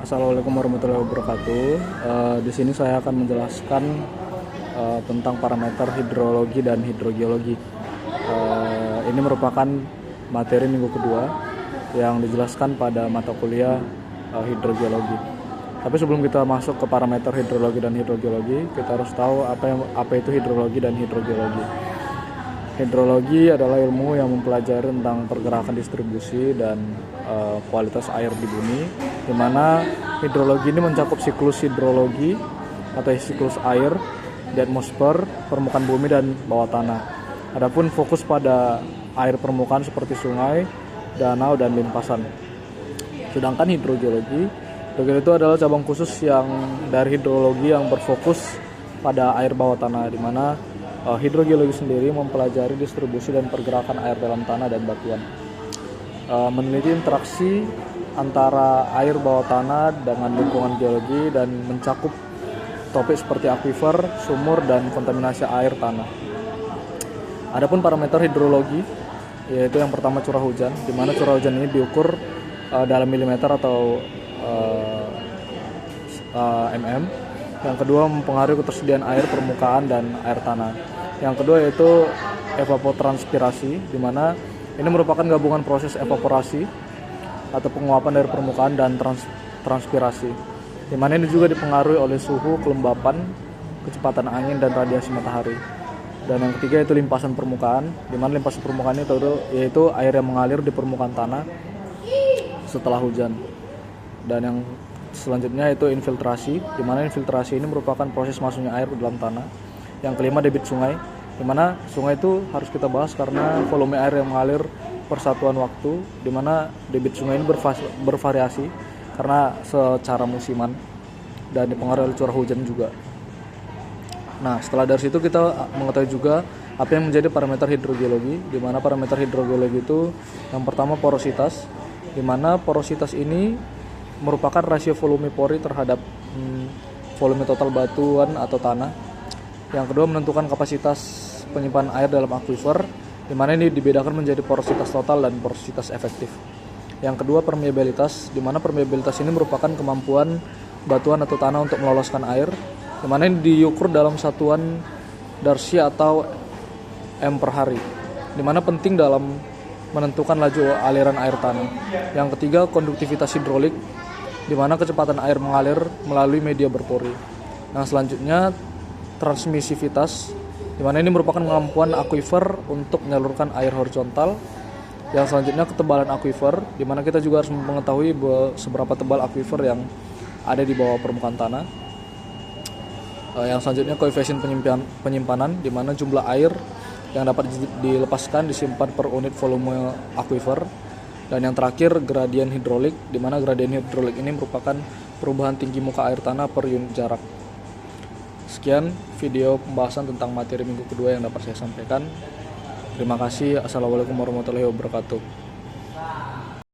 Assalamualaikum warahmatullahi wabarakatuh. Di sini saya akan menjelaskan tentang parameter hidrologi dan hidrogeologi. Ini merupakan materi minggu kedua yang dijelaskan pada mata kuliah hidrogeologi. Tapi sebelum kita masuk ke parameter hidrologi dan hidrogeologi, kita harus tahu apa itu hidrologi dan hidrogeologi. Hidrologi adalah ilmu yang mempelajari tentang pergerakan distribusi dan kualitas air di bumi, di mana hidrologi ini mencakup siklus hidrologi atau siklus air di atmosfer, permukaan bumi dan bawah tanah. Adapun fokus pada air permukaan seperti sungai, danau dan limpasan. Sedangkan hidrogeologi itu adalah cabang khusus yang dari hidrologi yang berfokus pada air bawah tanah, di mana hidrogeologi sendiri mempelajari distribusi dan pergerakan air dalam tanah dan batuan, meneliti interaksi antara air bawah tanah dengan lingkungan geologi, dan mencakup topik seperti akuifer, sumur, dan kontaminasi air tanah. Adapun parameter hidrologi, yaitu yang pertama curah hujan, di mana curah hujan ini diukur dalam milimeter atau mm. Yang kedua, mempengaruhi ketersediaan air permukaan dan air tanah. Yang kedua yaitu evapotranspirasi, di mana ini merupakan gabungan proses evaporasi atau penguapan dari permukaan dan transpirasi, di mana ini juga dipengaruhi oleh suhu, kelembapan, kecepatan angin, dan radiasi matahari. Dan yang ketiga yaitu limpasan permukaan, di mana limpasan permukaan itu yaitu air yang mengalir di permukaan tanah setelah hujan. Dan yang selanjutnya yaitu infiltrasi, di mana infiltrasi ini merupakan proses masuknya air ke dalam tanah. Yang kelima, debit sungai, di mana sungai itu harus kita bahas karena volume air yang mengalir per satuan waktu, di mana debit sungai ini bervariasi karena secara musiman dan dipengaruhi oleh curah hujan juga. Nah, setelah dari situ kita mengetahui juga apa yang menjadi parameter hidrogeologi, di mana parameter hidrogeologi itu yang pertama porositas, di mana porositas ini merupakan rasio volume pori terhadap volume total batuan atau tanah. Yang kedua, menentukan kapasitas penyimpanan air dalam akuifer, di mana ini dibedakan menjadi porositas total dan porositas efektif. Yang kedua, permeabilitas, di mana permeabilitas ini merupakan kemampuan batuan atau tanah untuk meloloskan air, di mana ini diukur dalam satuan darcy atau m per hari, di mana penting dalam menentukan laju aliran air tanah. Yang ketiga, konduktivitas hidrolik, di mana kecepatan air mengalir melalui media berpori. Yang selanjutnya, transmisivitas, di mana ini merupakan kemampuan akuifer untuk menyalurkan air horizontal. Yang selanjutnya, ketebalan akuifer, di mana kita juga harus mengetahui seberapa tebal akuifer yang ada di bawah permukaan tanah. Yang selanjutnya, koefisien penyimpanan, di mana jumlah air yang dapat dilepaskan disimpan per unit volume akuifer. Dan yang terakhir, gradien hidrolik, di mana gradien hidrolik ini merupakan perubahan tinggi muka air tanah per unit jarak. Sekian video pembahasan tentang materi minggu kedua yang dapat saya sampaikan. Terima kasih. Assalamualaikum warahmatullahi wabarakatuh.